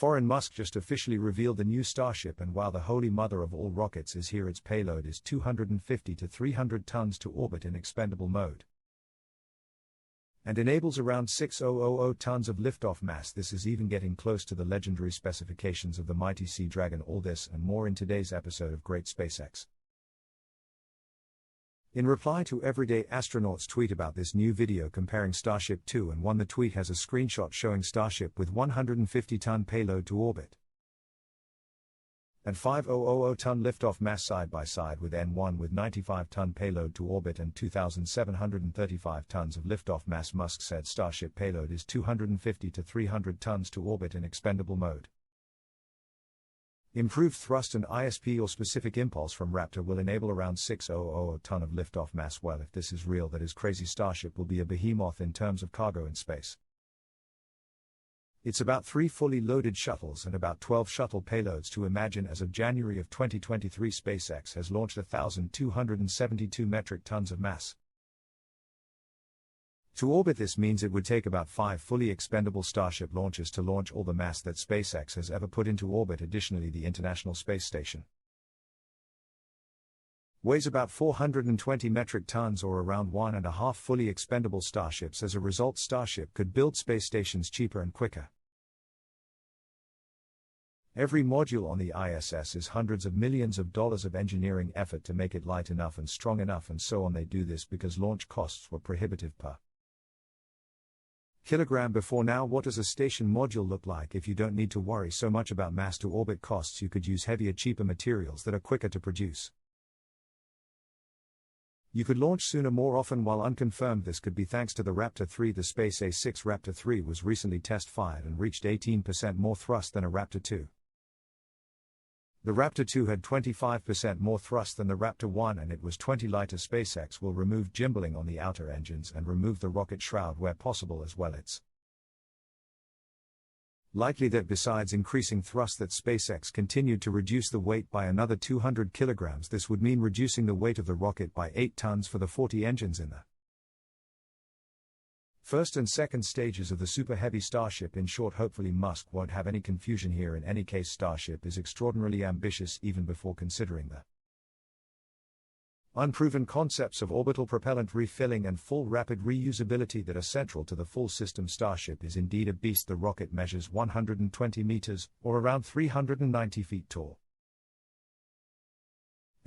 Elon Musk just officially revealed the new Starship, and while the holy mother of all rockets is here, its payload is 250 to 300 tons to orbit in expendable mode and enables around 6,000 tons of liftoff mass. This is even getting close to the legendary specifications of the mighty Sea Dragon. All this and more in today's episode of Great SpaceX. In reply to Everyday Astronaut's tweet about this new video comparing Starship 2 and 1, the tweet has a screenshot showing Starship with 150-ton payload to orbit and 5,000-ton liftoff mass side by side with N1 with 95-ton payload to orbit and 2,735 tons of liftoff mass. Musk said Starship payload is 250 to 300 tons to orbit in expendable mode. Improved thrust and ISP or specific impulse from Raptor will enable around 6,000 ton of liftoff mass. Well, if this is real, that is crazy. Starship will be a behemoth in terms of cargo in space. It's about 3 fully loaded shuttles and about 12 shuttle payloads to imagine. As of January of 2023, SpaceX has launched 1,272 metric tons of mass to orbit. This means it would take about 5 fully expendable Starship launches to launch all the mass that SpaceX has ever put into orbit. Additionally, the International Space Station weighs about 420 metric tons or around 1.5 fully expendable Starships. As a result, Starship could build space stations cheaper and quicker. Every module on the ISS is hundreds of millions of dollars of engineering effort to make it light enough and strong enough and so on. They do this because launch costs were prohibitive per kilogram before. Now, what does a station module look like? If you don't need to worry so much about mass to orbit costs, you could use heavier, cheaper materials that are quicker to produce. You could launch sooner, more often. While unconfirmed, this could be thanks to the Raptor 3. The SpaceX Raptor 3 was recently test-fired and reached 18% more thrust than a Raptor 2. The Raptor 2 had 25% more thrust than the Raptor 1 and it was 20 lighter. SpaceX will remove gimbaling on the outer engines and remove the rocket shroud where possible as well. It's likely that besides increasing thrust that SpaceX continued to reduce the weight by another 200 kilograms. This would mean reducing the weight of the rocket by 8 tons for the 40 engines in the first and second stages of the Super Heavy Starship. In short, hopefully Musk won't have any confusion here. In any case, Starship is extraordinarily ambitious even before considering the unproven concepts of orbital propellant refilling and full rapid reusability that are central to the full system. Starship is indeed a beast. The rocket measures 120 meters, or around 390 feet tall,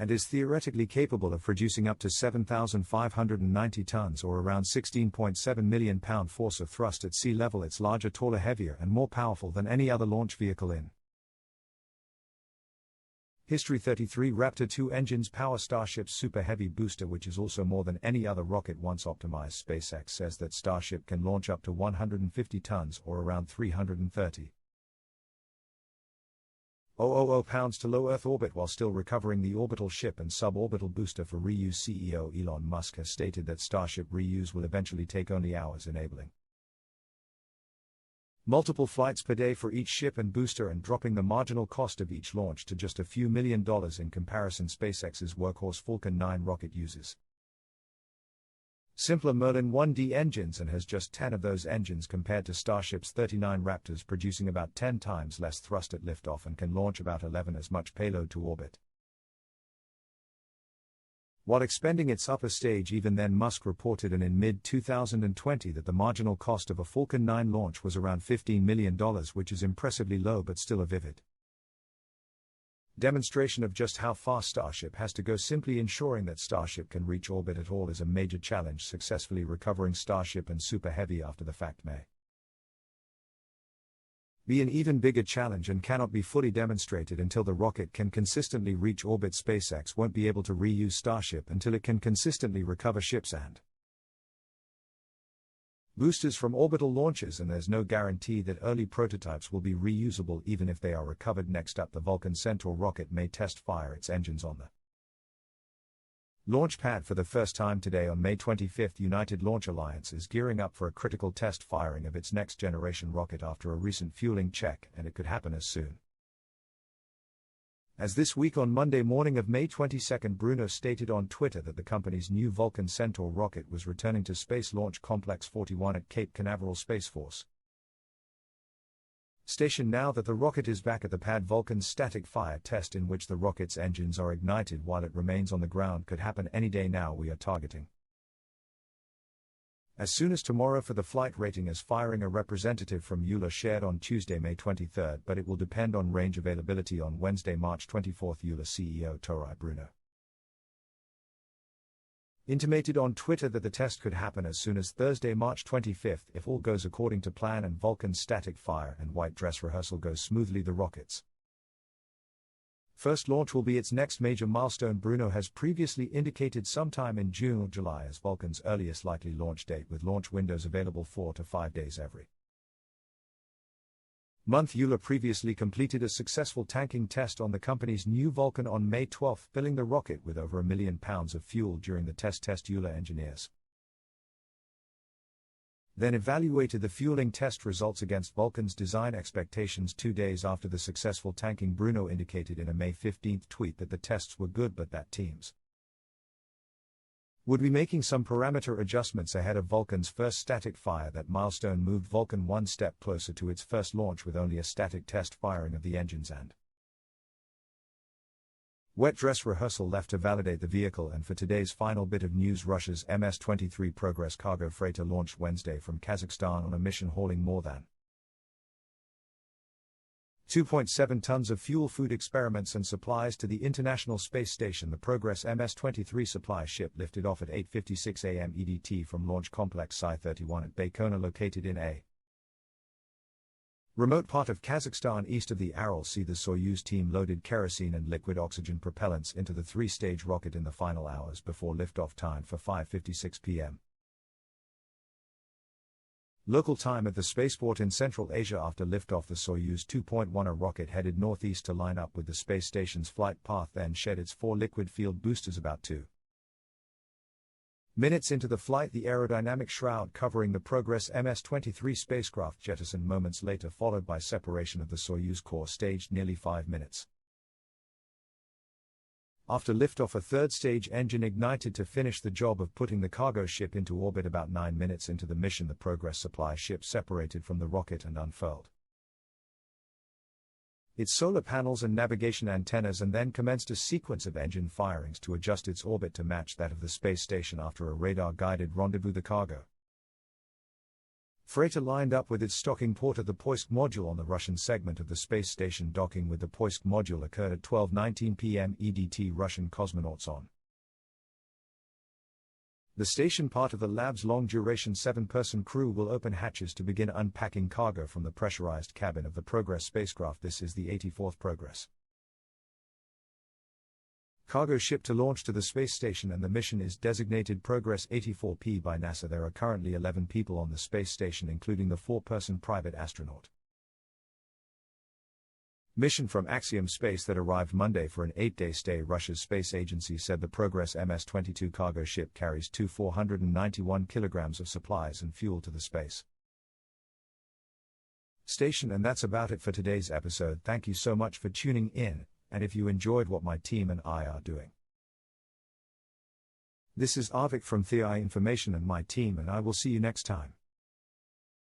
and is theoretically capable of producing up to 7,590 tons or around 16.7 million pound force of thrust at sea level. It's larger, taller, heavier and more powerful than any other launch vehicle in history. 33 Raptor 2 engines power Starship's Super Heavy booster, which is also more than any other rocket once optimized. SpaceX says that Starship can launch up to 150 tons or around 330 pounds to low Earth orbit while still recovering the orbital ship and suborbital booster for reuse. CEO Elon Musk has stated that Starship reuse will eventually take only hours, enabling multiple flights per day for each ship and booster and dropping the marginal cost of each launch to just a few $1 million in comparison. SpaceX's workhorse Falcon 9 rocket uses simpler Merlin 1D engines and has just 10 of those engines compared to Starship's 39 Raptors, producing about 10 times less thrust at liftoff and can launch about 11 as much payload to orbit while expending its upper stage. Even then, Musk reported in mid-2020 that the marginal cost of a Falcon 9 launch was around $15 million, which is impressively low but still a vivid demonstration of just how far Starship has to go. Simply ensuring that Starship can reach orbit at all is a major challenge. Successfully recovering Starship and Super Heavy after the fact may be an even bigger challenge and cannot be fully demonstrated until the rocket can consistently reach orbit. SpaceX won't be able to reuse Starship until it can consistently recover ships and boosters from orbital launches, and there's no guarantee that early prototypes will be reusable even if they are recovered. Next up, the Vulcan Centaur rocket may test fire its engines on the launch pad for the first time today on May 25. United Launch Alliance is gearing up for a critical test firing of its next generation rocket after a recent fueling check, and it could happen as soon as this week. On Monday morning of May 22, Bruno stated on Twitter that the company's new Vulcan Centaur rocket was returning to Space Launch Complex 41 at Cape Canaveral Space Force Station now that the rocket is back at the pad. Vulcan's static fire test, in which the rocket's engines are ignited while it remains on the ground, could happen any day now. We are targeting as soon as tomorrow for the flight rating, as firing. A representative from EULA shared on Tuesday, May 23, but it will depend on range availability on Wednesday, March 24. EULA CEO Torai Bruno intimated on Twitter that the test could happen as soon as Thursday, March 25, if all goes according to plan and Vulcan's static fire and white dress rehearsal goes smoothly. The rocket's first launch will be its next major milestone. Bruno has previously indicated sometime in June or July as Vulcan's earliest likely launch date, with launch windows available 4 to 5 days every month. EULA previously completed a successful tanking test on the company's new Vulcan on May 12, filling the rocket with over £1 million of fuel. During the test, EULA engineers then evaluated the fueling test results against Vulcan's design expectations 2 days after the successful tanking. Bruno indicated in a May 15 tweet that the tests were good, but that teams would be making some parameter adjustments ahead of Vulcan's first static fire. That milestone moved Vulcan one step closer to its first launch, with only a static test firing of the engines and wet dress rehearsal left to validate the vehicle. And for today's final bit of news, Russia's MS-23 Progress cargo freighter launched Wednesday from Kazakhstan on a mission hauling more than 2.7 tons of fuel, food, experiments and supplies to the International Space Station. The Progress MS-23 supply ship lifted off at 8:56 a.m. EDT from Launch Complex Psi-31 at Baikonur, located in a remote part of Kazakhstan east of the Aral Sea. The Soyuz team loaded kerosene and liquid oxygen propellants into the three-stage rocket in the final hours before liftoff, timed for 5:56 p.m. local time at the spaceport in Central Asia. After liftoff, the Soyuz 2.10 rocket headed northeast to line up with the space station's flight path, then shed its 4 liquid-fueled boosters. About 2 minutes into the flight, the aerodynamic shroud covering the Progress MS-23 spacecraft jettisoned moments later, followed by separation of the Soyuz core, staged nearly 5 minutes after liftoff. A third-stage engine ignited to finish the job of putting the cargo ship into orbit. About 9 minutes into the mission, the Progress supply ship separated from the rocket and unfurled its solar panels and navigation antennas, and then commenced a sequence of engine firings to adjust its orbit to match that of the space station. After a radar-guided rendezvous, the cargo freighter lined up with its stocking port at the Poisk module on the Russian segment of the space station. Docking with the Poisk module occurred at 12:19 p.m. EDT. Russian cosmonauts on the station, part of the lab's long-duration 7-person crew, will open hatches to begin unpacking cargo from the pressurized cabin of the Progress spacecraft. This is the 84th Progress cargo ship to launch to the space station, and the mission is designated Progress 84P by NASA. There are currently 11 people on the space station, including the 4-person private astronaut mission from Axiom Space that arrived Monday for an 8-day stay. Russia's space agency said the Progress MS-22 cargo ship carries 491 kilograms of supplies and fuel to the space station. And that's about it for today's episode. Thank you so much for tuning in, and if you enjoyed what my team and I are doing. This is Arvik from THI Information and my team, and I will see you next time.